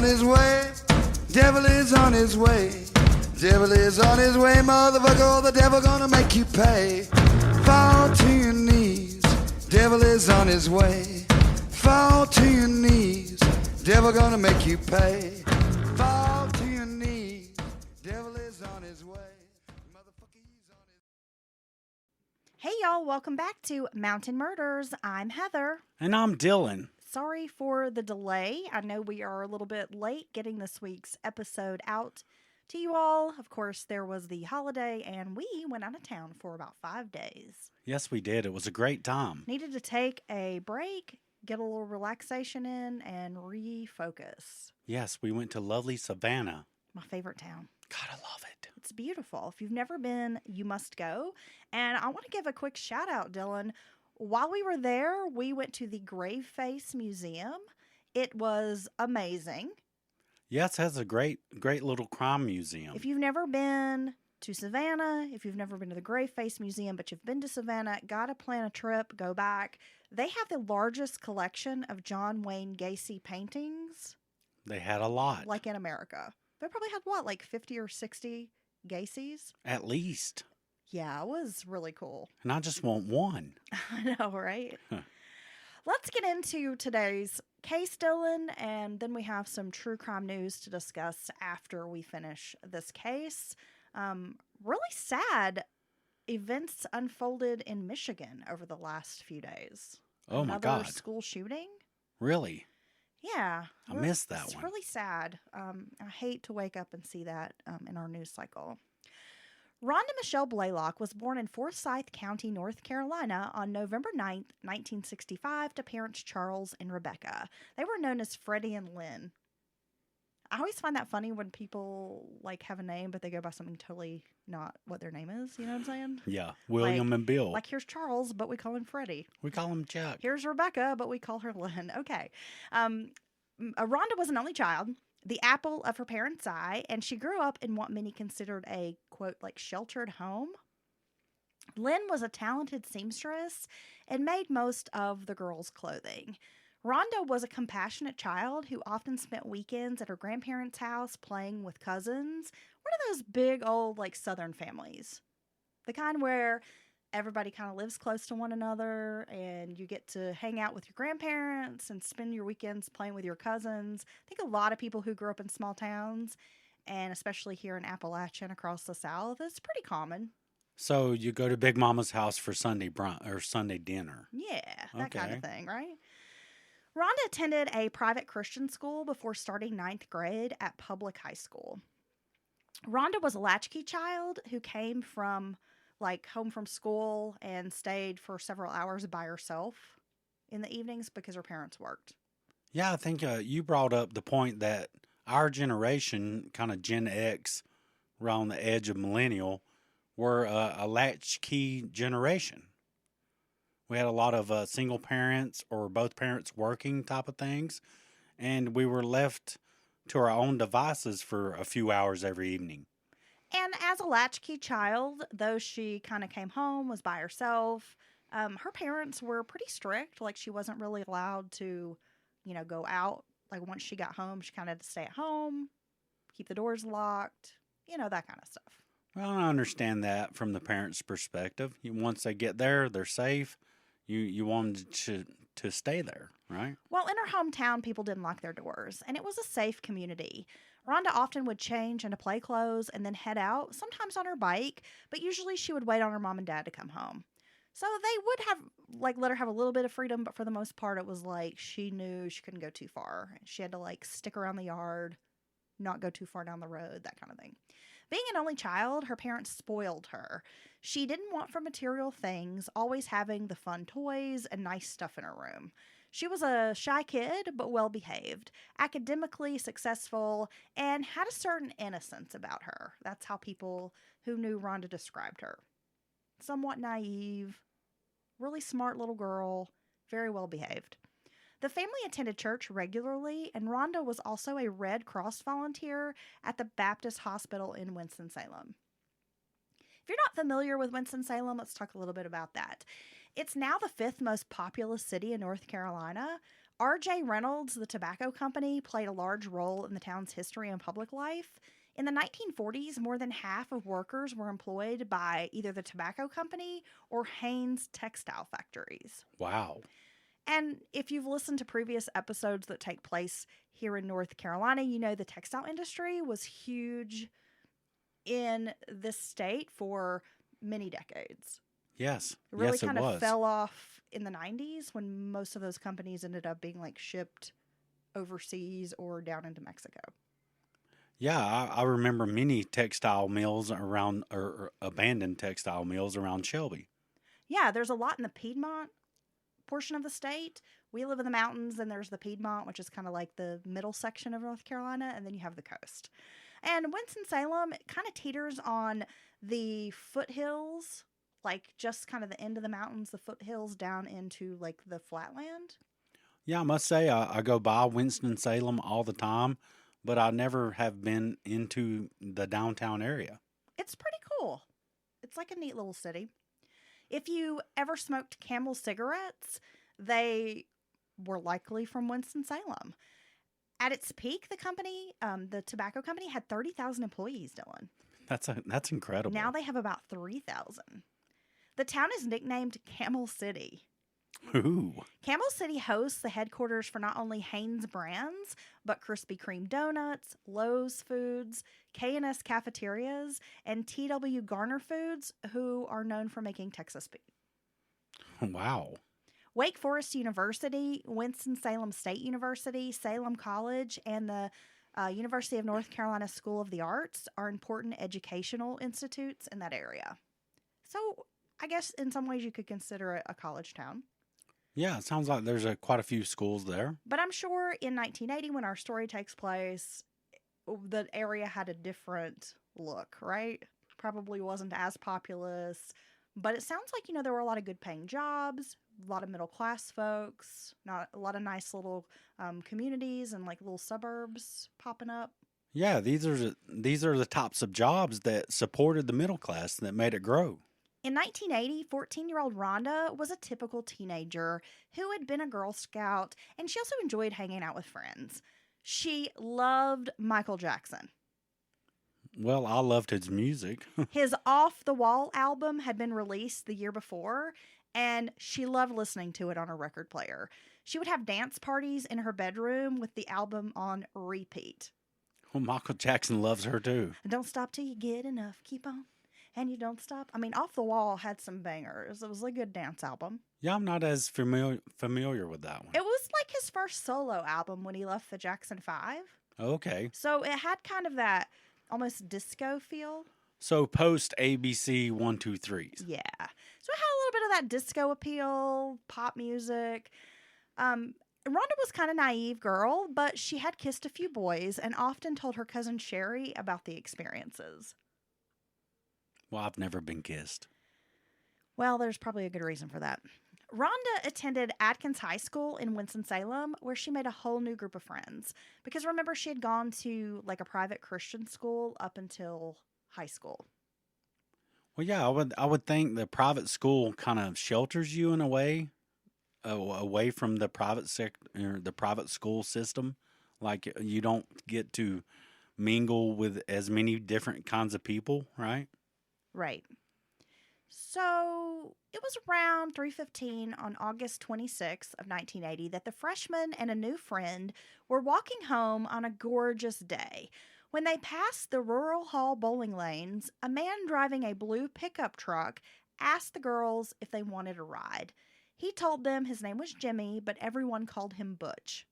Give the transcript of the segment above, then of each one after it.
on his way. Devil is on his way. Devil is on his way, motherfucker. The devil gonna make you pay. Fall to your knees. Devil is on his way. Fall to your knees. Devil gonna make you pay. Fall to your knees. Devil is on his way. Motherfucker, he's on his way. Hey y'all, welcome back to Mountain Murders. I'm Heather. And I'm Dylan. Sorry for the delay. I know we are a little bit late getting this week's episode out to you all. Of course, there was the holiday and we went out of town for about 5 days. Yes, we did. It was a great time. Needed to take a break, get a little relaxation in, and refocus. Yes, we went to lovely Savannah. My favorite town. God, I love it. It's beautiful. If you've never been, you must go. And I want to give a quick shout out, Dylan. While we were there, we went to the Graveface Museum. It was amazing. Yes, it has a great little crime museum. If you've never been to Savannah, if you've never been to the Graveface Museum, but you've been to Savannah, gotta plan a trip, go back. They have the largest collection of John Wayne Gacy paintings. They had a lot. Like in America. They probably had, what, like 50 or 60 Gacy's? At least. Yeah, it was really cool. And I just want one. I know, right? Let's get into today's case, Dylan, and then we have some true crime news to discuss after we finish this case. Really sad events unfolded in Michigan over the last few days. Oh, my God. Another school shooting. Really? Yeah. I missed that It's one. really sad. I hate to wake up and see that in our news cycle. Ronda Michelle Blaylock was born in Forsyth County, North Carolina on November 9th, 1965 to parents Charles and Rebecca. They were known as Freddie and Lynn. I always find that funny when people like have a name, but they go by something totally not what their name is. You know what I'm saying? Yeah. William and Bill. Like here's Charles, but we call him Freddie. We call him Chuck. Here's Rebecca, but we call her Lynn. Okay. Rhonda was an only child, the apple of her parents' eye, and she grew up in what many considered a, quote, like sheltered home. Lynn was a talented seamstress and made most of the girls' clothing. Rhonda was a compassionate child who often spent weekends at her grandparents' house playing with cousins. One of those big old, like, Southern families. The kind where everybody kind of lives close to one another and you get to hang out with your grandparents and spend your weekends playing with your cousins. I think a lot of people who grew up in small towns, and especially here in Appalachia and across the South, it's pretty common. So you go to Big Mama's house for Sunday brunch or Sunday dinner. Yeah, that kind Okay. of thing, right? Rhonda attended a private Christian school before starting 9th grade at public high school. Rhonda was a latchkey child who came from home from school and stayed for several hours by herself in the evenings because her parents worked. Yeah, I think you brought up the point that our generation, kind of Gen X, around the edge of millennial, were a latchkey generation. We had a lot of single parents or both parents working type of things, and we were left to our own devices for a few hours every evening. And as a latchkey child, though she kind of came home, was by herself, her parents were pretty strict. Like, she wasn't really allowed to, go out. Like, once she got home, she kind of had to stay at home, keep the doors locked, that kind of stuff. Well, I understand that from the parents' perspective. Once they get there, they're safe. You want them to stay there, right? Well, in her hometown, people didn't lock their doors, and it was a safe community. Rhonda often would change into play clothes and then head out, sometimes on her bike, but usually she would wait on her mom and dad to come home. So they would have, let her have a little bit of freedom, but for the most part, it was like she knew she couldn't go too far. She had to, stick around the yard, not go too far down the road, that kind of thing. Being an only child, her parents spoiled her. She didn't want for material things, always having the fun toys and nice stuff in her room. She was a shy kid, but well-behaved, academically successful, and had a certain innocence about her. That's how people who knew Rhonda described her. Somewhat naive, really smart little girl, very well-behaved. The family attended church regularly, and Rhonda was also a Red Cross volunteer at the Baptist Hospital in Winston-Salem. If you're not familiar with Winston-Salem, let's talk a little bit about that. It's now the 5th most populous city in North Carolina. R.J. Reynolds, the tobacco company, played a large role in the town's history and public life. In the 1940s, more than half of workers were employed by either the tobacco company or Hanes textile factories. Wow. And if you've listened to previous episodes that take place here in North Carolina, you know the textile industry was huge in this state for many decades. Yes. It really Yes, it kind of was. fell off in the 90s when most of those companies ended up being like shipped overseas or down into Mexico. Yeah, I remember many textile mills around, or abandoned textile mills around Shelby. Yeah, there's a lot in the Piedmont portion of the state. We live in the mountains, and there's the Piedmont, which is kind of like the middle section of North Carolina, and then you have the coast. And Winston-Salem kind of teeters on the foothills, like just kind of the end of the mountains, the foothills down into like the flatland. Yeah, I must say, I go by Winston-Salem all the time, but I never have been into the downtown area. It's pretty cool. It's like a neat little city. If you ever smoked Camel cigarettes, they were likely from Winston-Salem. At its peak, the company, the tobacco company, had 30,000 employees, Dylan. That's incredible. Now they have about 3,000. The town is nicknamed Camel City. Ooh. Camel City hosts the headquarters for not only Hanes Brands, but Krispy Kreme Donuts, Lowe's Foods, K&S Cafeterias, and T.W. Garner Foods, who are known for making Texas beef. Wow. Wake Forest University, Winston-Salem State University, Salem College, and the University of North Carolina School of the Arts are important educational institutes in that area. So I guess in some ways you could consider it a college town. Yeah, it sounds like there's quite a few schools there. But I'm sure in 1980, when our story takes place, the area had a different look, right? Probably wasn't as populous. But it sounds like, there were a lot of good paying jobs, a lot of middle class folks, not a lot of nice little communities and like little suburbs popping up. Yeah, these are the types of jobs that supported the middle class that made it grow. In 1980, 14-year-old Rhonda was a typical teenager who had been a Girl Scout, and she also enjoyed hanging out with friends. She loved Michael Jackson. Well, I loved his music. His Off the Wall album had been released the year before, and she loved listening to it on her record player. She would have dance parties in her bedroom with the album on repeat. Well, Michael Jackson loves her too. Don't stop till you get enough. Keep on. And you don't stop. I mean, Off the Wall had some bangers. It was a good dance album. Yeah, I'm not as familiar with that one. It was like his first solo album when he left the Jackson 5. Okay. So it had kind of that almost disco feel. So post ABC 1-2-3s. Yeah. So it had a little bit of that disco appeal, pop music. Rhonda was kind of naive girl, but she had kissed a few boys and often told her cousin Sherry about the experiences. Well, I've never been kissed. Well, there's probably a good reason for that. Rhonda attended Atkins High School in Winston-Salem, where she made a whole new group of friends. Because remember, she had gone to like a private Christian school up until high school. Well, yeah, I would think the private school kind of shelters you in a way, away from the private sector, the private school system. Like you don't get to mingle with as many different kinds of people, right? Right. So it was around 3:15 on August 26th of 1980 that the freshman and a new friend were walking home on a gorgeous day. When they passed the Rural Hall bowling lanes, a man driving a blue pickup truck asked the girls if they wanted a ride. He told them his name was Jimmy, but everyone called him Butch.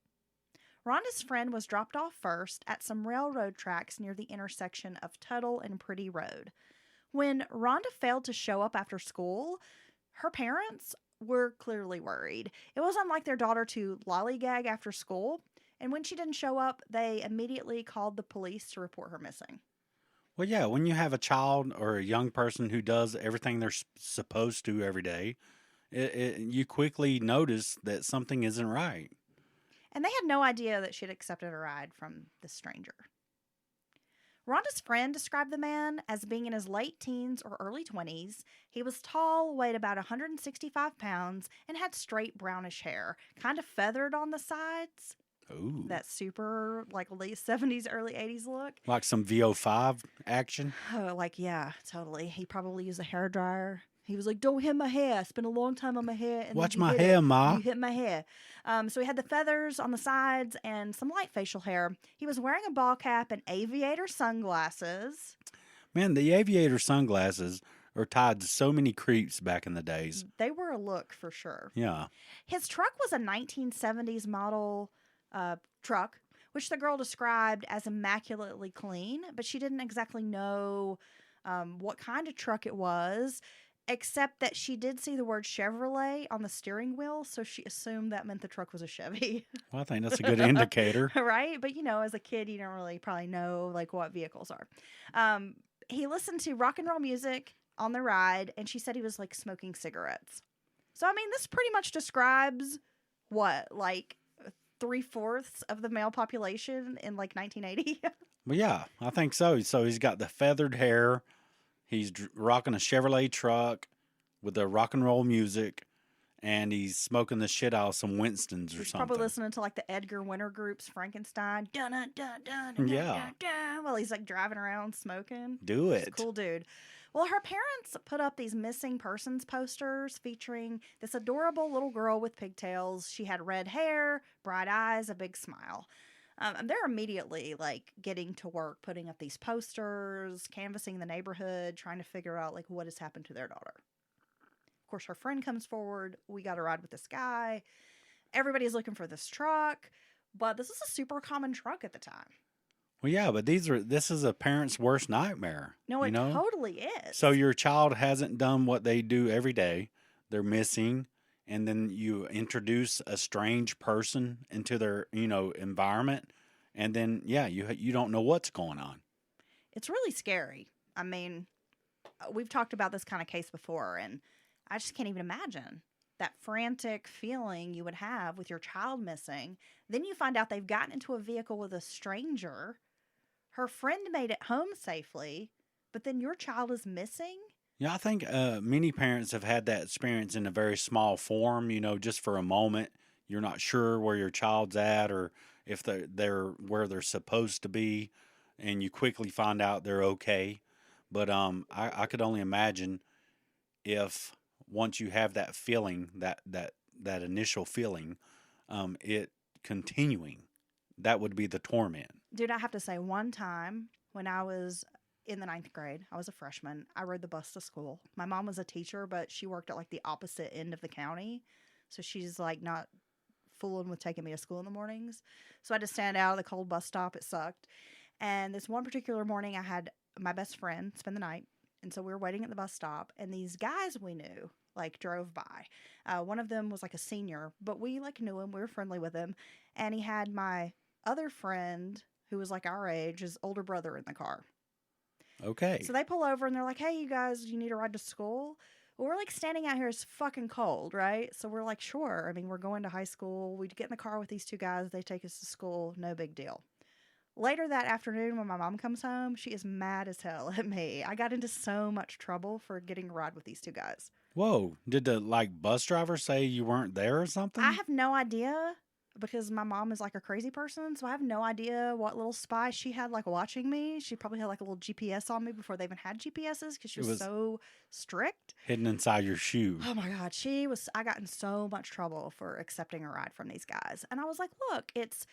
Rhonda's friend was dropped off first at some railroad tracks near the intersection of Tuttle and Pretty Road. When Rhonda failed to show up after school, her parents were clearly worried. It was unlike their daughter to lollygag after school, and when she didn't show up, they immediately called the police to report her missing. Well, yeah, when you have a child or a young person who does everything they're supposed to every day, you quickly notice that something isn't right. And they had no idea that she'd accepted a ride from this stranger. Rhonda's friend described the man as being in his late teens or early 20s. He was tall, weighed about 165 pounds, and had straight brownish hair, kind of feathered on the sides. Ooh. That super, like, late 70s, early 80s look. Like some VO5 action? Oh, like, yeah, totally. He probably used a hair dryer. He was like, don't hit my hair. I spent a long time on my hair. And Watch then you my hit hair, it. Ma. You hit my hair. So he had the feathers on the sides and some light facial hair. He was wearing a ball cap and aviator sunglasses. Man, the aviator sunglasses are tied to so many creeps back in the days. They were a look for sure. Yeah. His truck was a 1970s model truck, which the girl described as immaculately clean, but she didn't exactly know what kind of truck it was, except that she did see the word Chevrolet on the steering wheel, so she assumed that meant the truck was a Chevy. Well, I think that's a good indicator. Right? But, as a kid, you don't really probably know, like, what vehicles are. He listened to rock and roll music on the ride, and she said he was, like, smoking cigarettes. So, I mean, this pretty much describes what, like, 3/4 of the male population in, like, 1980? Well, yeah, I think so. So he's got the feathered hair. He's rocking a Chevrolet truck with the rock and roll music, and he's smoking the shit out of some Winstons or He's something. probably listening to, like, the Edgar Winter Group's Frankenstein. Dun, dun, dun, dun, dun, Yeah. dun, dun, while he's, like, driving around smoking. Do He's it. a cool dude. Well, her parents put up these missing persons posters featuring this adorable little girl with pigtails. She had red hair, bright eyes, a big smile. And they're immediately, like, getting to work, putting up these posters, canvassing the neighborhood, trying to figure out, like, what has happened to their daughter. Of course, her friend comes forward. We got to ride with this guy. Everybody's looking for this truck, but this is a super common truck at the time. Well, yeah, but this is a parent's worst nightmare. No, it you know? totally is. So your child hasn't done what they do every day. They're missing, and then you introduce a strange person into their, environment, and then you don't know what's going on. It's really scary. I mean, we've talked about this kind of case before, and I just can't even imagine that frantic feeling you would have with your child missing. Then you find out they've gotten into a vehicle with a stranger. Her friend made it home safely, but then your child is missing? Yeah, I think many parents have had that experience in a very small form, just for a moment. You're not sure where your child's at or if they're where they're supposed to be, and you quickly find out they're okay. But I could only imagine if once you have that feeling, that initial feeling, it continuing, that would be the torment. Dude, I have to say, one time when I was in the 9th grade, I was a freshman, I rode the bus to school. My mom was a teacher, but she worked at, like, the opposite end of the county. So she's, like, not fooling with taking me to school in the mornings. So I had to stand out of the cold bus stop. It sucked. And this one particular morning, I had my best friend spend the night. And so we were waiting at the bus stop, and these guys we knew, like, drove by. One of them was, like, a senior, but we, like, knew him. We were friendly with him. And he had my other friend, who was, like, our age, his older brother in the car. Okay. So they pull over, and they're like, hey, you guys, you need a ride to school? Well, we're, like, standing out here. It's fucking cold, right? So we're like, sure. I mean, we're going to high school. We get in the car with these two guys. They take us to school. No big deal. Later that afternoon, when my mom comes home, she is mad as hell at me. I got into so much trouble for getting a ride with these two guys. Whoa. Did the bus driver say you weren't there or something? I have no idea, because my mom is, like, a crazy person, so I have no idea what little spy she had, like, watching me. She probably had, like, a little GPS on me before they even had GPSs, because she was so strict. Hidden inside your shoe. Oh my God, I got in so much trouble for accepting a ride from these guys. And I was like, look, it's,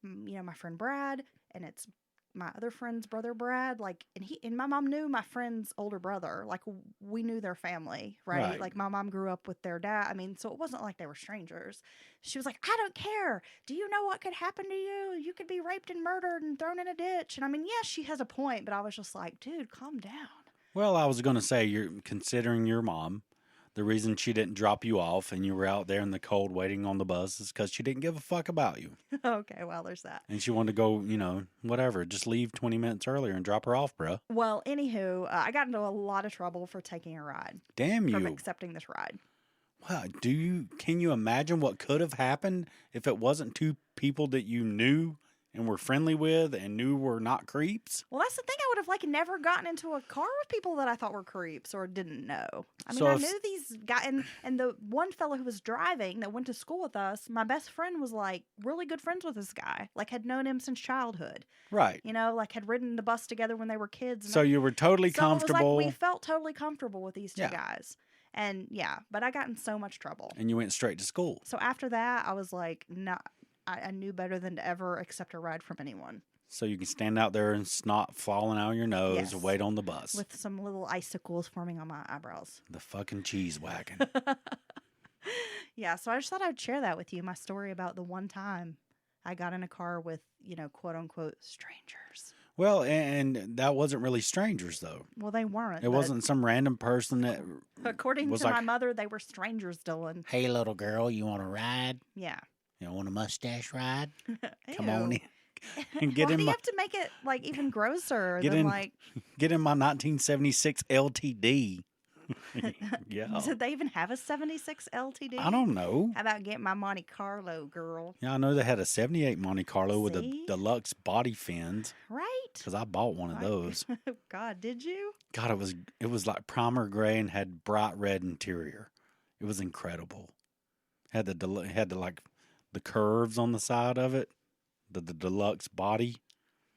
my friend Brad, and it's my other friend's brother Brad, like, and my mom knew my friend's older brother, like, we knew their family, right? Like, my mom grew up with their dad. I mean, so it wasn't like they were strangers. She was like, I don't care. Do you know what could happen to you? You could be raped and murdered and thrown in a ditch. And I mean, yeah, she has a point, but I was just like, dude, calm down. Well, I was going to say, you're considering your mom. The reason she didn't drop you off and you were out there in the cold waiting on the bus is because she didn't give a fuck about you. Okay, well, there's that. And she wanted to go, whatever, just leave 20 minutes earlier and drop her off, bruh. Well, anywho, I got into a lot of trouble for taking a ride. Damn you. From accepting this ride. Wow, can you imagine what could have happened if it wasn't two people that you knew and were friendly with and knew were not creeps. Well, that's the thing. I would have like never gotten into a car with people that I thought were creeps or didn't know. I mean, So I if- knew these guys, and the one fellow who was driving that went to school with us, my best friend was like really good friends with this guy, like had known him since childhood. Right. You know, like had ridden the bus together when they were kids. And So you were totally so it was comfortable, like we felt totally comfortable with these two Yeah. guys. And yeah, but I got in so much trouble. and you went straight to school. So after that, I was like, no, I knew better than to ever accept a ride from anyone So you can stand out there and snot falling out of your nose Yes. and wait on the bus. with some little icicles forming on my eyebrows. The fucking cheese wagon. Yeah, so I just thought I'd share that with you, my story about the one time I got in a car with, quote unquote, strangers. Well, and that wasn't really strangers, though. Well, they weren't. It but wasn't some random person that According was to my like, mother, they were strangers, Dylan. "Hey, little girl, you want a ride? Yeah. You want a mustache ride? Come on Ew. in and get Why in do you my have to make it like even grosser Get than in- like? get in my 1976 LTD." Yeah, Did they even have a '76 LTD? I don't know. How about getting my Monte Carlo, girl? Yeah, I know they had a '78 Monte Carlo with the See? deluxe body fins Right? because I bought one of Right. those. God, did you? God, it was like primer gray and had bright red interior. It was incredible. Had the curves on the side of it, the deluxe body.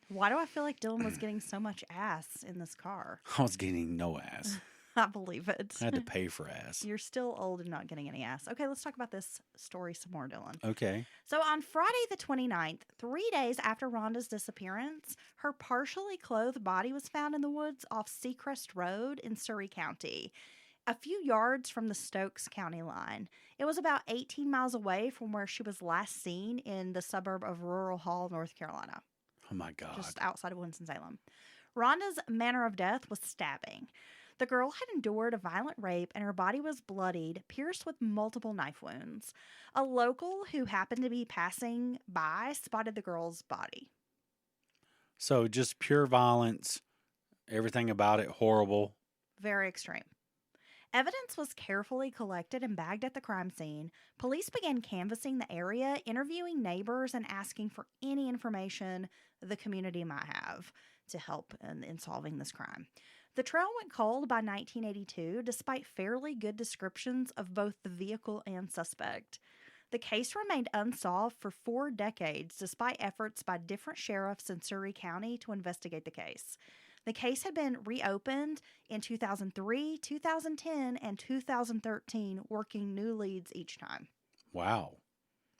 Why do I feel like Dylan was getting so much ass in this car? I was getting no ass. I believe it. I had to pay for ass. You're still old and not getting any ass. Okay, let's talk about this story some more, Dylan. Okay. So on Friday the 29th, 3 days after Rhonda's disappearance, her partially clothed body was found in the woods off Seacrest Road in Surrey County, a few yards from the Stokes County line. It was about 18 miles away from where she was last seen in the suburb of Rural Hall, North Carolina, Oh my God. just outside of Winston-Salem. Rhonda's manner of death was stabbing. The girl had endured a violent rape and her body was bloodied, pierced with multiple knife wounds. A local who happened to be passing by spotted the girl's body. So just pure violence, everything about it horrible. Very extreme. Evidence was carefully collected and bagged at the crime scene. Police began canvassing the area, interviewing neighbors, and asking for any information the community might have to help in solving this crime. The trail went cold by 1982, despite fairly good descriptions of both the vehicle and suspect. The case remained unsolved for 4 decades, despite efforts by different sheriffs in Surrey County to investigate the case. The case had been reopened in 2003, 2010, and 2013, working new leads each time. Wow.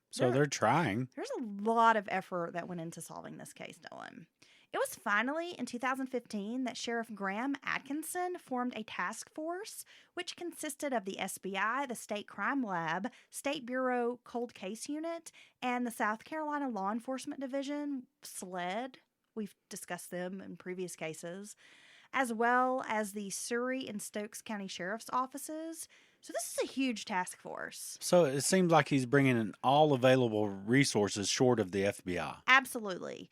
So There- they're trying. There's a lot of effort that went into solving this case, Dylan. It was finally in 2015 that Sheriff Graham Atkinson formed a task force, which consisted of the SBI, the State Crime Lab, State Bureau Cold Case Unit, and the South Carolina Law Enforcement Division, SLED. We've discussed them in previous cases, as well as the Surrey and Stokes County Sheriff's offices. So this is a huge task force. So it seems like he's bringing in all available resources short of the FBI. Absolutely.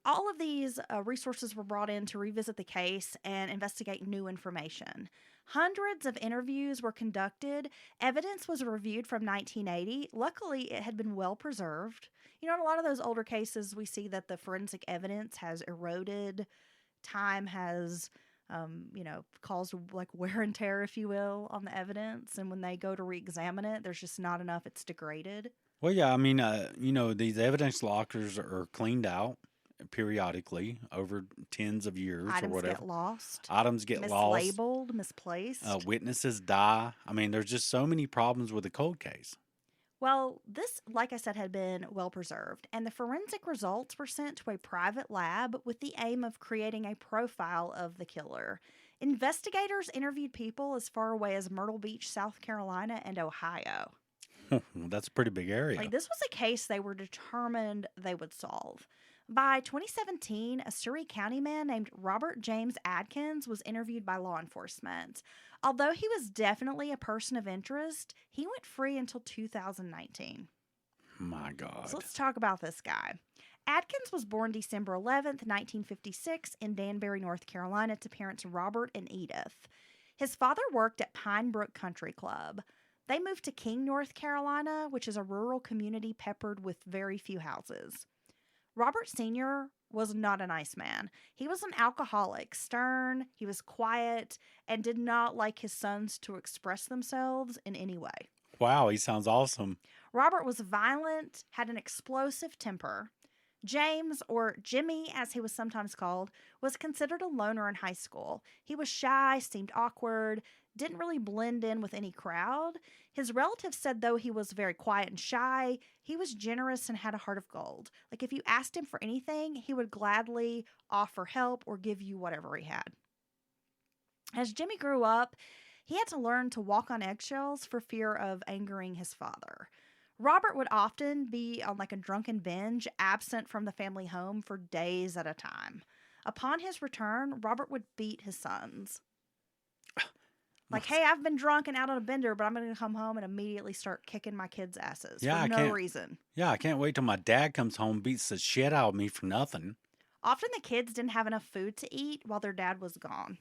All of these resources were brought in to revisit the case and investigate new information. Hundreds of interviews were conducted. Evidence was reviewed from 1980. Luckily, it had been well preserved. You know, in a lot of those older cases, we see that the forensic evidence has eroded. Time has, caused like wear and tear, if you will, on the evidence. And when they go to re-examine it, there's just not enough. It's degraded. Well, yeah, I mean, these evidence lockers are cleaned out periodically over tens of years Items or whatever. get lost. Items get lost. Mislabeled, misplaced. Witnesses die. I mean, there's just so many problems with the cold case. Well, this, like I said, had been well preserved, and the forensic results were sent to a private lab with the aim of creating a profile of the killer. Investigators interviewed people as far away as Myrtle Beach, South Carolina, and Ohio. That's a pretty big area. Like, this was a case they were determined they would solve. By 2017, a Surrey County man named Robert James Adkins was interviewed by law enforcement. Although he was definitely a person of interest, he went free until 2019. My God. So let's talk about this guy. Adkins was born December 11th, 1956 in Danbury, North Carolina to parents Robert and Edith. His father worked at Pine Brook Country Club. They moved to King, North Carolina, which is a rural community peppered with very few houses. Robert Sr. was not a nice man. He was an alcoholic, stern, he was quiet, and did not like his sons to express themselves in any way. Wow, he sounds awesome. Robert was violent, had an explosive temper. James, or Jimmy as he was sometimes called, was considered a loner in high school. He was shy, seemed awkward, didn't really blend in with any crowd. His relatives said though he was very quiet and shy, he was generous and had a heart of gold. Like if you asked him for anything, he would gladly offer help or give you whatever he had. As Jimmy grew up, he had to learn to walk on eggshells for fear of angering his father. Robert would often be on like a drunken binge, absent from the family home for days at a time. Upon his return, Robert would beat his sons. Like, hey, I've been drunk and out on a bender, but I'm going to come home and immediately start kicking my kids' asses for no reason. Yeah, I can't wait till my dad comes home and beats the shit out of me for nothing. Often the kids didn't have enough food to eat while their dad was gone.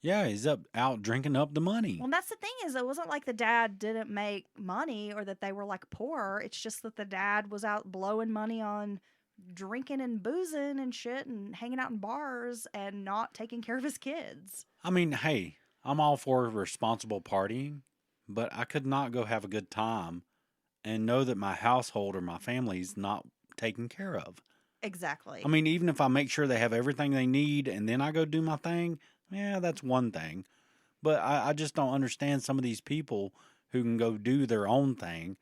Yeah, he's out drinking up the money. Well, that's the thing is it wasn't like the dad didn't make money or that they were like poor. It's just that the dad was out blowing money on drinking and boozing and shit and hanging out in bars and not taking care of his kids. I mean, hey, I'm all for responsible partying, but I could not go have a good time and know that my household or my family's not taken care of. Exactly. I mean, even if I make sure they have everything they need and then I go do my thing, yeah, that's one thing. But I just don't understand some of these people who can go do their own thing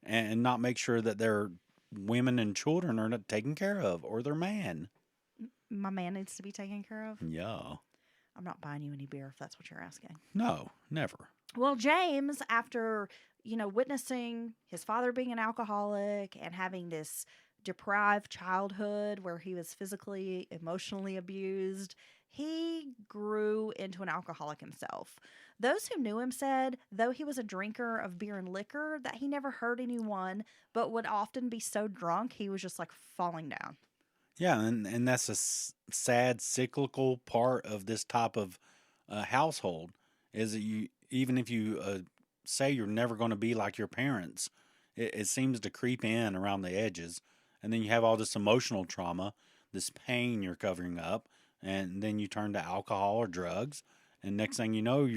and not make sure that their women and children are not taken care of or their man. My man needs to be taken care of. Yeah. I'm not buying you any beer if that's what you're asking. No, never. Well, James, after, witnessing his father being an alcoholic and having this deprived childhood where he was physically, emotionally abused, he grew into an alcoholic himself. Those who knew him said, though he was a drinker of beer and liquor, that he never hurt anyone, but would often be so drunk he was just like falling down. Yeah, and that's a sad cyclical part of this type of household is that even if you say you're never going to be like your parents, it seems to creep in around the edges. And then you have all this emotional trauma, this pain you're covering up, and then you turn to alcohol or drugs. And next thing you know,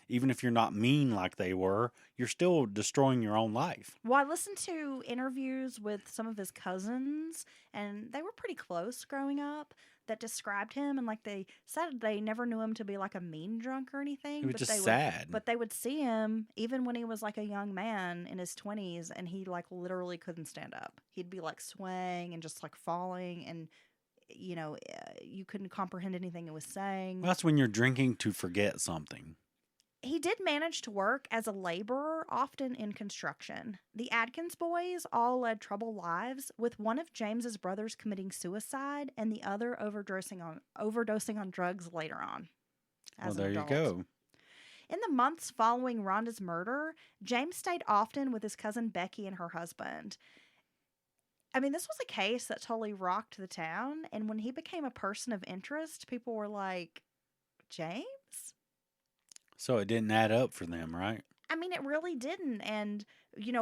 even if you're not mean like they were, you're still destroying your own life. Well, I listened to interviews with some of his cousins, and they were pretty close growing up, that described him. And like they said, they never knew him to be like a mean drunk or anything. It was just sad. But they would see him even when he was like a young man in his 20s, and he like literally couldn't stand up. He'd be like swaying and just like falling, and you couldn't comprehend anything he was saying. Well, that's when you're drinking to forget something. He did manage to work as a laborer, often in construction. The Adkins boys all led troubled lives, with one of James's brothers committing suicide and the other overdosing on drugs later on. Well, there you go. In the months following Rhonda's murder, James stayed often with his cousin Becky and her husband. I mean, this was a case that totally rocked the town, and when he became a person of interest, people were like, James? So it didn't add up for them, right? I mean, it really didn't. And,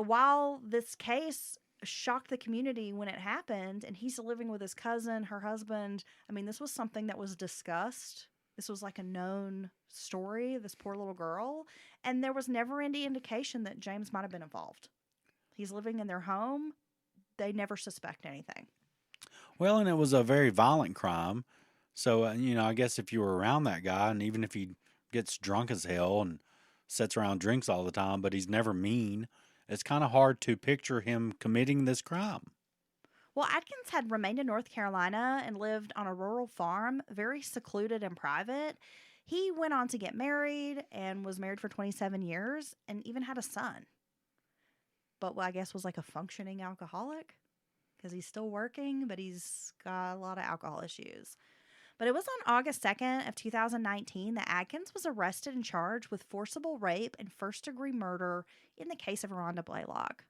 while this case shocked the community when it happened, and he's living with his cousin, her husband, I mean, this was something that was discussed. This was like a known story, this poor little girl. And there was never any indication that James might have been involved. He's living in their home. They never suspect anything. Well, and it was a very violent crime. So, I guess if you were around that guy, and even if he gets drunk as hell and sits around drinks all the time, but he's never mean, it's kind of hard to picture him committing this crime. Well, Adkins had remained in North Carolina and lived on a rural farm, very secluded and private. He went on to get married and was married for 27 years and even had a son. But I guess was like a functioning alcoholic because he's still working, but he's got a lot of alcohol issues. But it was on August 2nd of 2019 that Adkins was arrested and charged with forcible rape and first-degree murder in the case of Ronda Blaylock.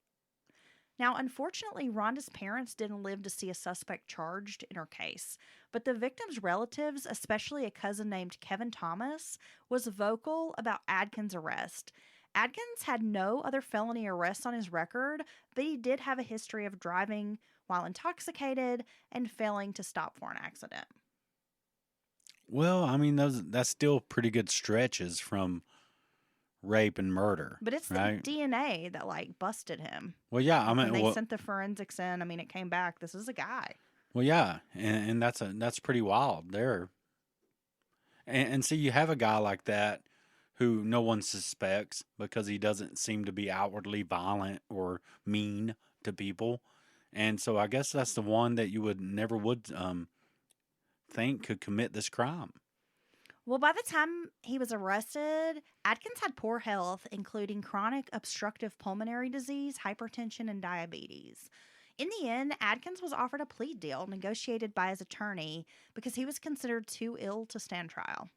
Now, unfortunately, Rhonda's parents didn't live to see a suspect charged in her case, but the victim's relatives, especially a cousin named Kevin Thomas, was vocal about Adkins' arrest. Adkins had no other felony arrests on his record, but he did have a history of driving while intoxicated, and failing to stop for an accident. Well, I mean, that's still pretty good stretches from rape and murder, But it's right? the DNA that like busted him. Well, yeah, I Like, when mean, they sent the forensics in, I mean, it came back. This is a guy. well, yeah, and that's pretty wild there. And see, you have a guy like that who no one suspects because he doesn't seem to be outwardly violent or mean to people, and so I guess that's the one that you would never would think could commit this crime. Well, by the time he was arrested, Adkins had poor health, including chronic obstructive pulmonary disease, hypertension, and diabetes. In the end, Adkins was offered a plea deal negotiated by his attorney because he was considered too ill to stand trial.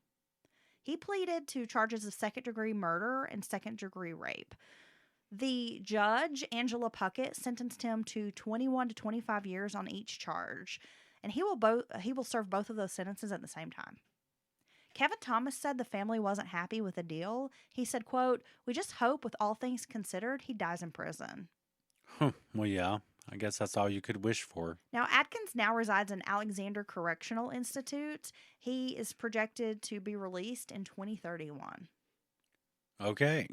He pleaded to charges of second-degree murder and second-degree rape. The judge, Angela Puckett, sentenced him to 21 to 25 years on each charge, and he will serve both of those sentences at the same time. Kevin Thomas said the family wasn't happy with the deal. He said, quote, "We just hope with all things considered he dies in prison." Well, yeah, I guess that's all you could wish for. Now, Adkins now resides in Alexander Correctional Institute. He is projected to be released in 2031. Okay.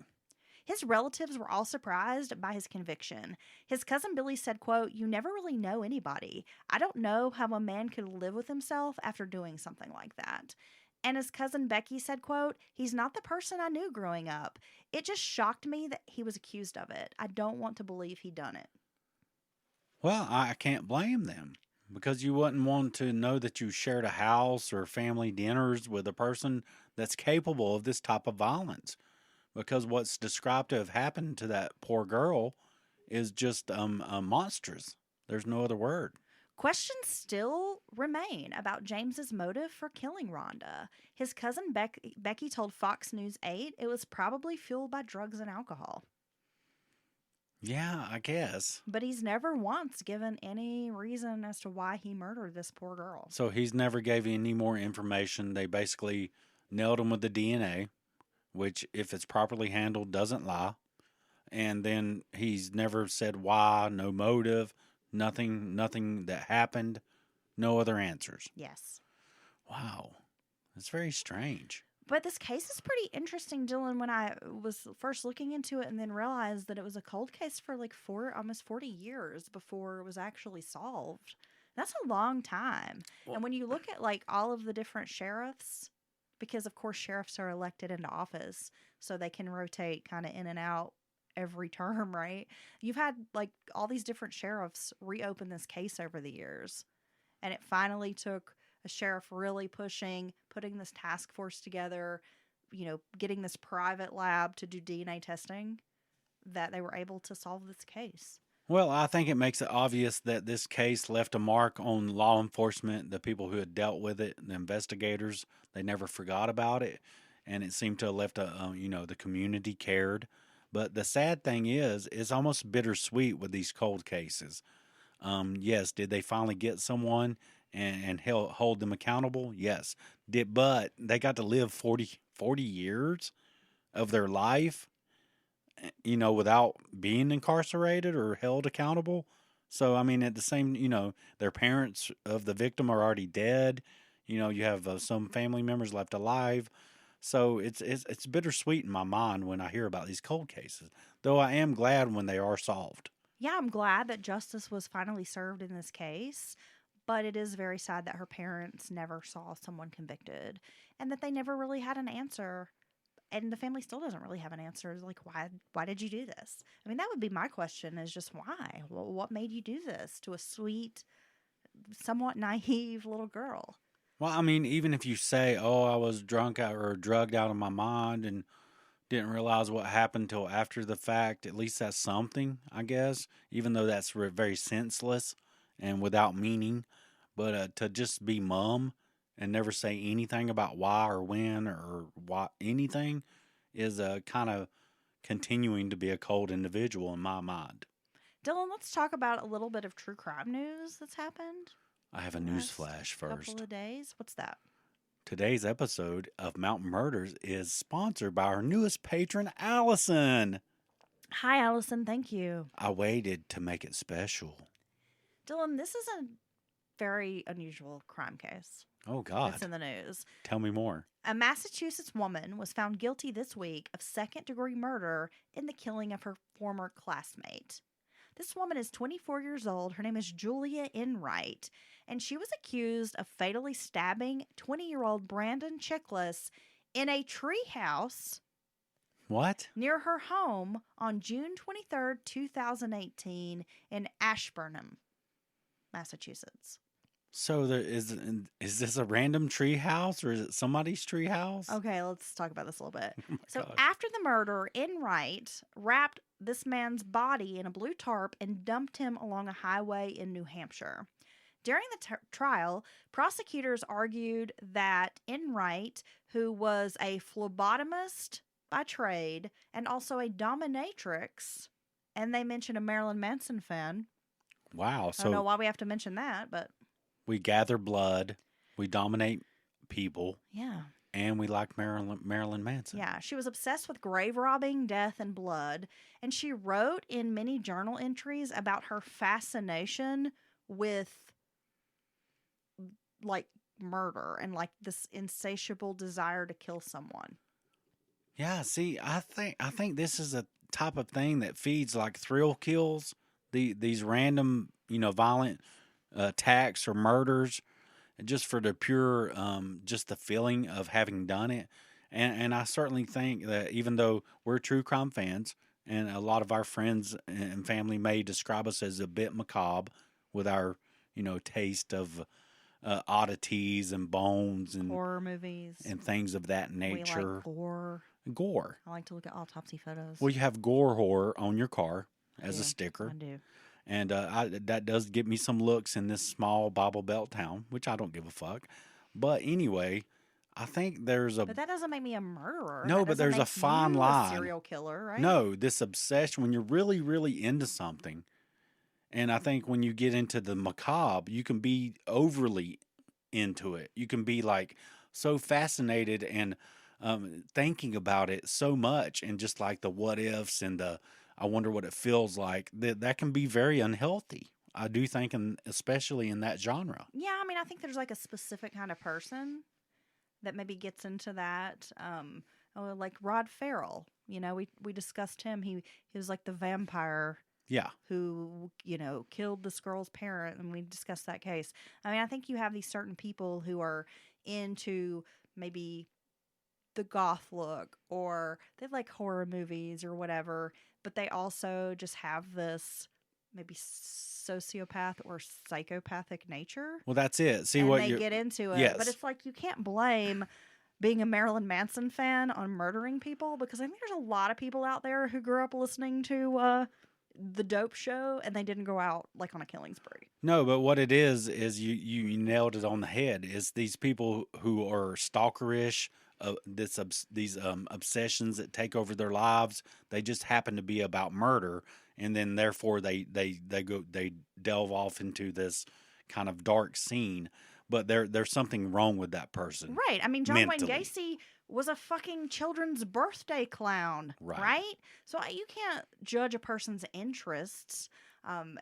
His relatives were all surprised by his conviction. His cousin Billy said, quote, "You never really know anybody. I don't know how a man could live with himself after doing something like that." And his cousin Becky said, quote, "He's not the person I knew growing up. It just shocked me that he was accused of it. I don't want to believe he done it." Well, I can't blame them because you wouldn't want to know that you shared a house or family dinners with a person that's capable of this type of violence. Because what's described to have happened to that poor girl is just monstrous. There's no other word. Questions still remain about James's motive for killing Rhonda. His cousin Becky told Fox News 8 it was probably fueled by drugs and alcohol. Yeah, I guess. But he's never once given any reason as to why he murdered this poor girl. So he's never gave any more information. They basically nailed him with the DNA, which, if it's properly handled, doesn't lie. And then he's never said why, no motive, nothing that happened, no other answers. Yes. Wow. That's very strange. But this case is pretty interesting, Dylan, when I was first looking into it and then realized that it was a cold case for like almost 40 years before it was actually solved. That's a long time. Well, and when you look at like all of the different sheriffs, because of course sheriffs are elected into office, so they can rotate kind of in and out every term, right? You've had like all these different sheriffs reopen this case over the years. And it finally took a sheriff really putting this task force together, getting this private lab to do DNA testing, that they were able to solve this case. Well, I think it makes it obvious that this case left a mark on law enforcement, the people who had dealt with it, the investigators. They never forgot about it, and it seemed to have left the community cared. But the sad thing is, it's almost bittersweet with these cold cases. Yes, did they finally get someone and hold them accountable? Yes. But they got to live 40 years of their life, without being incarcerated or held accountable. So, I mean, at the same, their parents of the victim are already dead. You have some family members left alive. So it's bittersweet in my mind when I hear about these cold cases, though I am glad when they are solved. Yeah, I'm glad that justice was finally served in this case, but it is very sad that her parents never saw someone convicted and that they never really had an answer. And the family still doesn't really have an answer. It's like, why did you do this? I mean, that would be my question, is just why? Well, what made you do this to a sweet, somewhat naive little girl? Well, I mean, even if you say, "Oh, I was drunk or drugged out of my mind and didn't realize what happened till after the fact," at least that's something, I guess, even though that's very senseless and without meaning. But to just be mum and never say anything about why or when or why anything is kind of continuing to be a cold individual in my mind. Dylan, let's talk about a little bit of true crime news that's happened. I have a news flash first. Couple of days. What's that? Today's episode of Mountain Murders is sponsored by our newest patron, Allison. Hi, Allison. Thank you. I waited to make it special. Dylan, this is a very unusual crime case Oh, that's God. in the news. Tell me more. A Massachusetts woman was found guilty this week of second-degree murder in the killing of her former classmate. This woman is 24 years old. Her name is Julia Enright, and she was accused of fatally stabbing 20-year-old Brandon Chickless in a treehouse What? near her home on June 23rd, 2018 in Ashburnham, Massachusetts. So there is this a random tree house or is it somebody's tree house? Okay, let's talk about this a little bit. Oh my So gosh. after the murder, Enright wrapped this man's body in a blue tarp and dumped him along a highway in New Hampshire. During the trial, prosecutors argued that Enright, who was a phlebotomist by trade and also a dominatrix, and they mentioned a Marilyn Manson fan. Wow. I don't know So why we have to mention that, but we gather blood, we dominate people, yeah. and we like Marilyn Manson. Yeah, she was obsessed with grave robbing, death, and blood, and she wrote in many journal entries about her fascination with like murder and like this insatiable desire to kill someone. Yeah, see, I think this is a type of thing that feeds like thrill kills, these random, violent attacks or murders, just for the pure, just the feeling of having done it. And I certainly think that even though we're true crime fans, and a lot of our friends and family may describe us as a bit macabre with our, taste of oddities and bones and Horror movies. things of that We nature. like gore. Gore. I like to look at autopsy photos. Well, you have gore horror on your car as Yeah, a sticker. I do. And that does get me some looks in this small Bible Belt town, which I don't give a fuck. But anyway, I think there's a But that doesn't make me a murderer. No, That but doesn't there's a make fine you line. A serial killer, right? no, this obsession when you're really, really into something. And I think when you get into the macabre, you can be overly into it. You can be like so fascinated and thinking about it so much, and just like the what ifs and the I wonder what it feels like. That can be very unhealthy. I do think, especially in that genre. Yeah, I mean, I think there's like a specific kind of person that maybe gets into that. Like Rod Farrell. We discussed him. He was like the vampire Yeah. who, killed this girl's parent, and we discussed that case. I mean, I think you have these certain people who are into maybe the goth look, or they like horror movies or whatever, but they also just have this maybe sociopath or psychopathic nature. Well, that's it. See and what they you're. get into it. Yes. But it's like you can't blame being a Marilyn Manson fan on murdering people, because I think there's a lot of people out there who grew up listening to the Dope Show and they didn't go out like on a killing spree. No, but what it is you nailed it on the head. Is these people who are stalkerish, these obsessions that take over their lives. They just happen to be about murder, and then therefore they delve off into this kind of dark scene. But there's something wrong with that person. Right. I mean, John Mentally. Wayne Gacy was a fucking children's birthday clown. Right. So you can't judge a person's interests and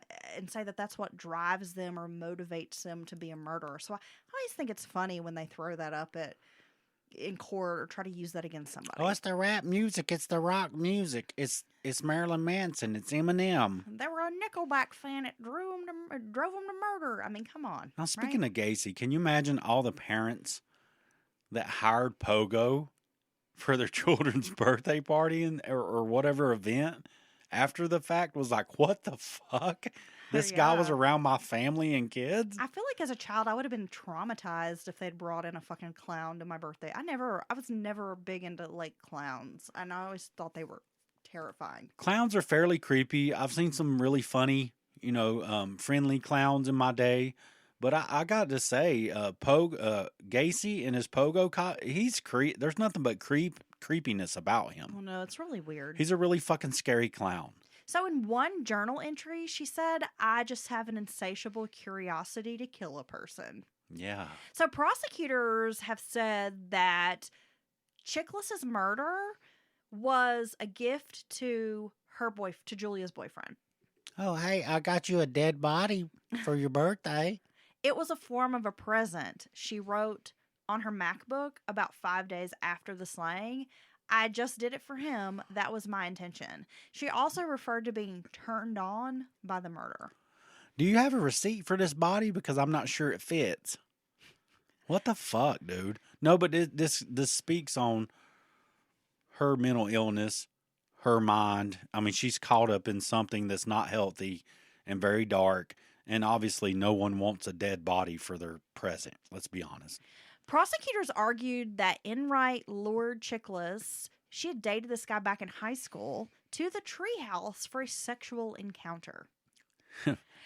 say that that's what drives them or motivates them to be a murderer. So I always think it's funny when they throw that up in court or try to use that against somebody. Oh, it's the rap music. It's the rock music. It's Marilyn Manson. It's Eminem. They were a Nickelback fan. It drove them to murder. I mean, come on. Now, speaking of Gacy, can you imagine all the parents that hired Pogo for their children's birthday party or whatever event after the fact was like, what the fuck? This guy was Yeah. around my family and kids? I feel like as a child, I would have been traumatized if they'd brought in a fucking clown to my birthday. I was never big into like clowns, and I always thought they were terrifying. Clowns are fairly creepy. I've seen some really funny, friendly clowns in my day. But I got to say, Gacy and his pogo, he's there's nothing but creepiness about him. Oh no, it's really weird. He's a really fucking scary clown. So in one journal entry, she said, "I just have an insatiable curiosity to kill a person." Yeah. So prosecutors have said that Chickless's murder was a gift to to Julia's boyfriend. Oh, hey, I got you a dead body for your birthday. It was a form of a present. She wrote on her MacBook about 5 days after the slaying. I just did it for him. That was my intention. She also referred to being turned on by the murder. Do you have a receipt for this body? Because I'm not sure it fits. What the fuck, dude? No, but this speaks on her mental illness, her mind. I mean, she's caught up in something that's not healthy and very dark. And obviously, no one wants a dead body for their present. Let's be honest. Prosecutors argued that Enright lured Chiklis, she had dated this guy back in high school, to the treehouse for a sexual encounter.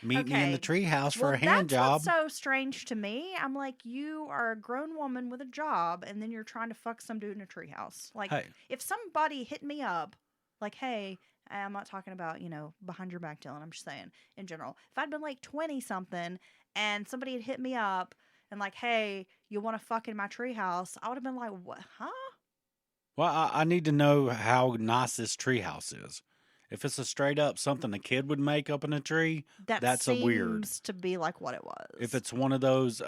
Meet me in the Okay. treehouse for Well, a hand that's job. what's so strange to me. I'm like, you are a grown woman with a job, and then you're trying to fuck some dude in a treehouse. Like, Hey, if somebody hit me up, like, hey, I'm not talking about, behind your back, Dylan. I'm just saying in general. If I'd been like 20 something and somebody had hit me up and like, hey, you want to fuck in my treehouse, I would have been like, what? Huh? well, I need to know how nice this treehouse is. If it's a straight up something a kid would make up in a tree, That that's a weird. seems to be like what it was. If it's one of those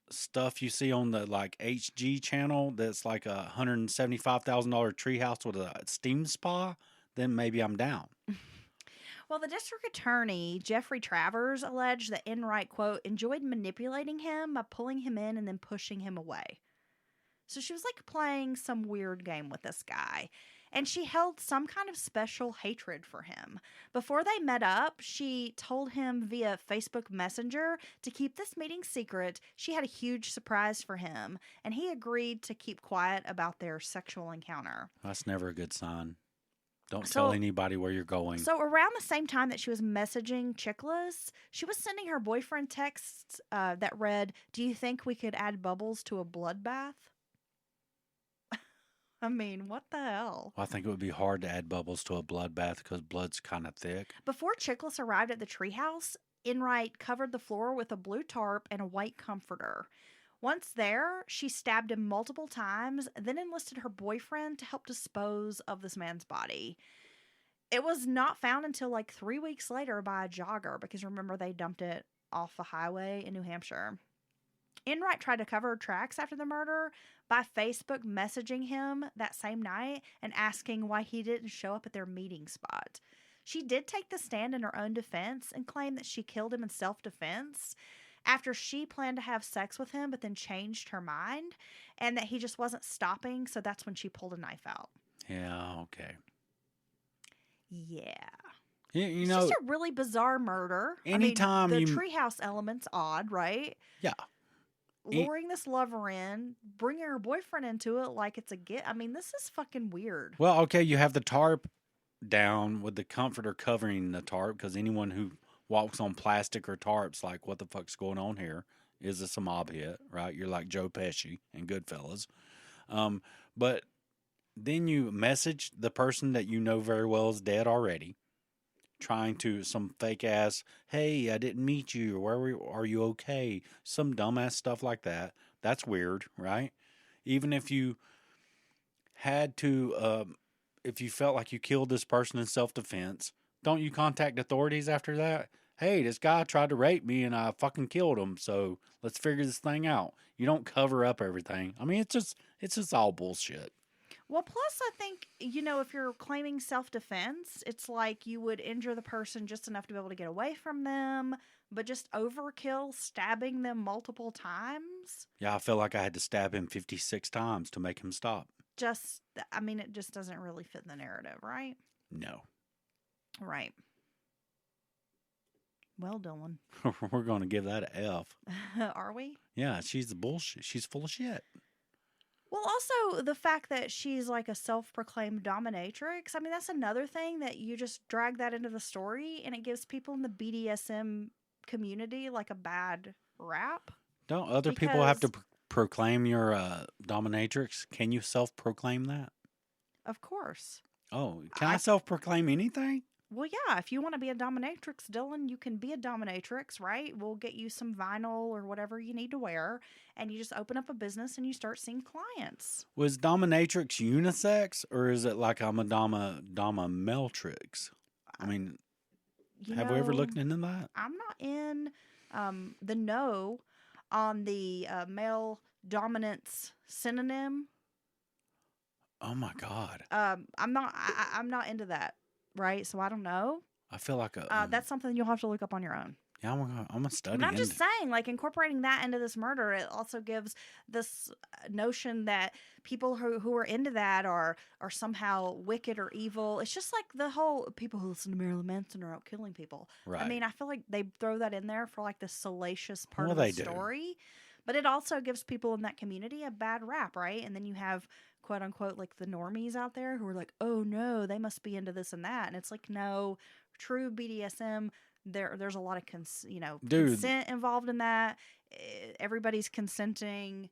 stuff you see on the like HG channel that's like a $175,000 treehouse with a steam spa, then maybe I'm down. Well, the district attorney, Jeffrey Travers, alleged that Enright, quote, enjoyed manipulating him by pulling him in and then pushing him away. So she was like playing some weird game with this guy. And she held some kind of special hatred for him. Before they met up, she told him via Facebook Messenger to keep this meeting secret. She had a huge surprise for him, and he agreed to keep quiet about their sexual encounter. That's never a good sign. Don't tell anybody where you're going. So around the same time that she was messaging Chiklis, she was sending her boyfriend texts that read, "Do you think we could add bubbles to a bloodbath?" I mean, what the hell? Well, I think it would be hard to add bubbles to a bloodbath because blood's kind of thick. Before Chiklis arrived at the treehouse, Enright covered the floor with a blue tarp and a white comforter. Once there, she stabbed him multiple times, then enlisted her boyfriend to help dispose of this man's body. It was not found until like 3 weeks later by a jogger because remember, they dumped it off a highway in New Hampshire. Enright tried to cover her tracks after the murder by Facebook messaging him that same night and asking why he didn't show up at their meeting spot. She did take the stand in her own defense and claimed that she killed him in self-defense after she planned to have sex with him but then changed her mind and that he just wasn't stopping, so that's when she pulled a knife out. Yeah, okay. Yeah. You It's know, just a really bizarre murder. anytime the you- treehouse element's odd, right? yeah. Luring this lover in, bringing her boyfriend into it like it's a get. I mean, this is fucking weird. Well, okay, you have the tarp down with the comforter covering the tarp because anyone who walks on plastic or tarps like, what the fuck's going on here? Is this a mob hit, right? You're like Joe Pesci in Goodfellas. But then you message the person that you know very well is dead already, trying to some fake ass, hey, I didn't meet you, or are you okay? Some dumbass stuff like that. That's weird, right? Even if you had to, if you felt like you killed this person in self-defense, don't you contact authorities after that? Hey, this guy tried to rape me and I fucking killed him, so let's figure this thing out. You don't cover up everything. I mean, it's just all bullshit. Well, plus, I think, if you're claiming self-defense, it's like you would injure the person just enough to be able to get away from them, but just overkill, stabbing them multiple times. Yeah, I feel like I had to stab him 56 times to make him stop. It just doesn't really fit the narrative, right? No. Right. Well, Dylan. We're going to give that an F. Are we? Yeah, she's the bullshit. She's full of shit. Well, also the fact that she's like a self-proclaimed dominatrix. I mean, that's another thing that you just drag that into the story and it gives people in the BDSM community like a bad rap. Don't other people have to proclaim your dominatrix? Can you self-proclaim that? Of course. Oh, can I self-proclaim anything? Well, yeah, if you want to be a dominatrix, Dylan, you can be a dominatrix, right? We'll get you some vinyl or whatever you need to wear, and you just open up a business and you start seeing clients. Was dominatrix unisex, or is it like I'm a domameltrix? I mean, Have we ever looked into that? I'm not in the know on the male dominance synonym. Oh my God. I'm not. I'm not into that. Right. So I don't know. I feel like That's something you'll have to look up on your own. yeah, I'm a study. But I'm just saying, like, incorporating that into this murder, it also gives this notion that people who are into that are somehow wicked or evil. It's just like the whole people who listen to Marilyn Manson are out killing people. Right. I mean, I feel like they throw that in there for like the salacious part Well, of the they do. story. But it also gives people in that community a bad rap, right? And then you have quote unquote like the normies out there who are like, oh no, they must be into this and that. And it's like, no, true BDSM, there's a lot of consent involved in that. Everybody's consenting.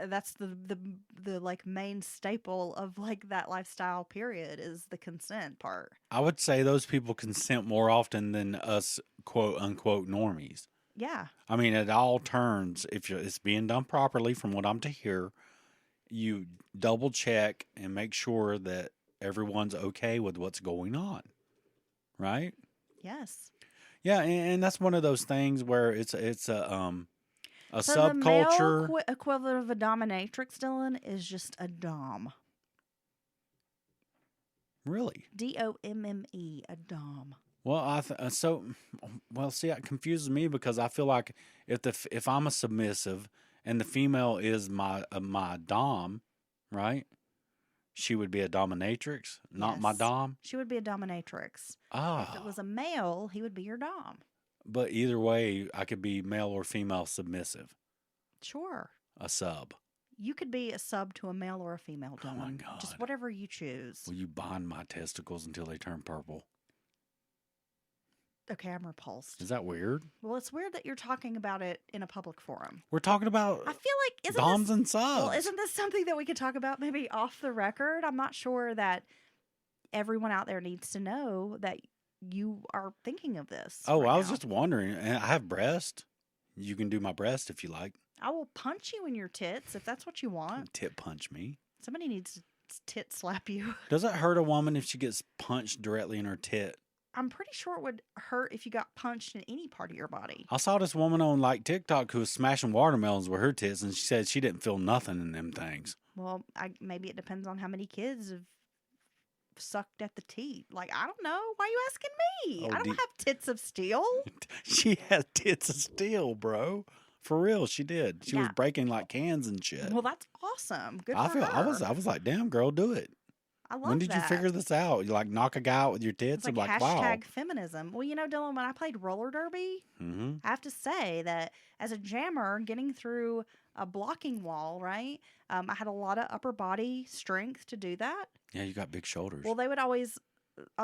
That's the like main staple of like that lifestyle period is the consent part. I would say those people consent more often than us quote unquote normies. Yeah. I mean, it all turns if it's being done properly. From what I'm to hear, you double check and make sure that everyone's okay with what's going on, right? Yes. Yeah, and that's one of those things where it's a So subculture. the male equivalent of a dominatrix, Dylan, is just a dom. Really? DOMME, a dom. Well, see, it confuses me because I feel like if I'm a submissive and the female is my dom, right? She would be a dominatrix, not my Yes. dom. She would be a dominatrix. Ah, If it was a male, he would be your dom. but either way, I could be male or female submissive, Sure. a sub. You could be a sub to a male or a female, Oh my Dylan. God. Just whatever you choose. Will you bind my testicles until they turn purple? Okay, I'm repulsed. Is that weird? Well, it's weird that you're talking about it in a public forum. We're talking about I feel like doms and subs. well, isn't this something that we could talk about maybe off the record? I'm not sure that everyone out there needs to know that you are thinking of this. Oh, right I was now. just wondering. And I have breast. You can do my breast if you like. I will punch you in your tits if that's what you want. Tit punch me. Somebody needs to tit slap you. Does it hurt a woman if she gets punched directly in her tit? I'm pretty sure it would hurt if you got punched in any part of your body. I saw this woman on like TikTok who was smashing watermelons with her tits, and she said she didn't feel nothing in them things. Well, maybe it depends on how many kids have sucked at the teat. Like, I don't know. Why are you asking me? Oh, I don't have tits of steel. She had tits of steel, bro. For real, she did. She was Yeah. breaking like cans and shit. Well, that's awesome. Good for I feel her. I was like, damn, girl, do it. I love When did you that. figure this out? You like knock a guy out with your tits? It's like I'm like, hashtag wow. feminism. Well, you know, Dylan, when I played roller derby, Mm-hmm. I have to say that as a jammer, getting through a blocking wall, right? I had a lot of upper body strength to do that. Yeah, you got big shoulders. Well, they would always,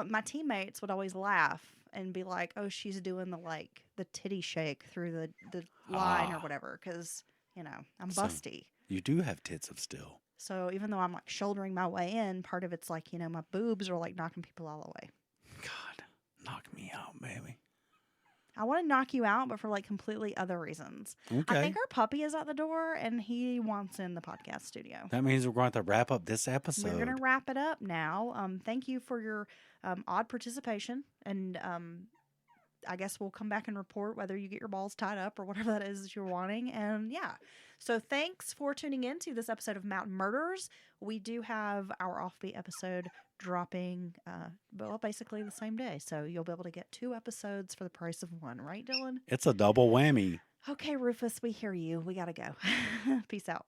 my teammates would always laugh and be like, "Oh, she's doing the titty shake through the line or Ah. whatever," because I'm So- busty. You do have tits of steel. So even though I'm like shouldering my way in, part of it's like my boobs are like knocking people all the way. God, knock me out, baby. I want to knock you out, but for like completely other reasons. Okay. I think our puppy is at the door and he wants in the podcast studio. That means we're going to wrap up this episode. We're going to wrap it up now. Thank you for your odd participation. And I guess we'll come back and report whether you get your balls tied up or whatever that is that you're wanting. And yeah. So thanks for tuning in to this episode of Mountain Murders. We do have our offbeat episode dropping, basically the same day. So you'll be able to get 2 episodes for the price of 1. Right, Dylan? It's a double whammy. Okay, Rufus, we hear you. We got to go. Peace out.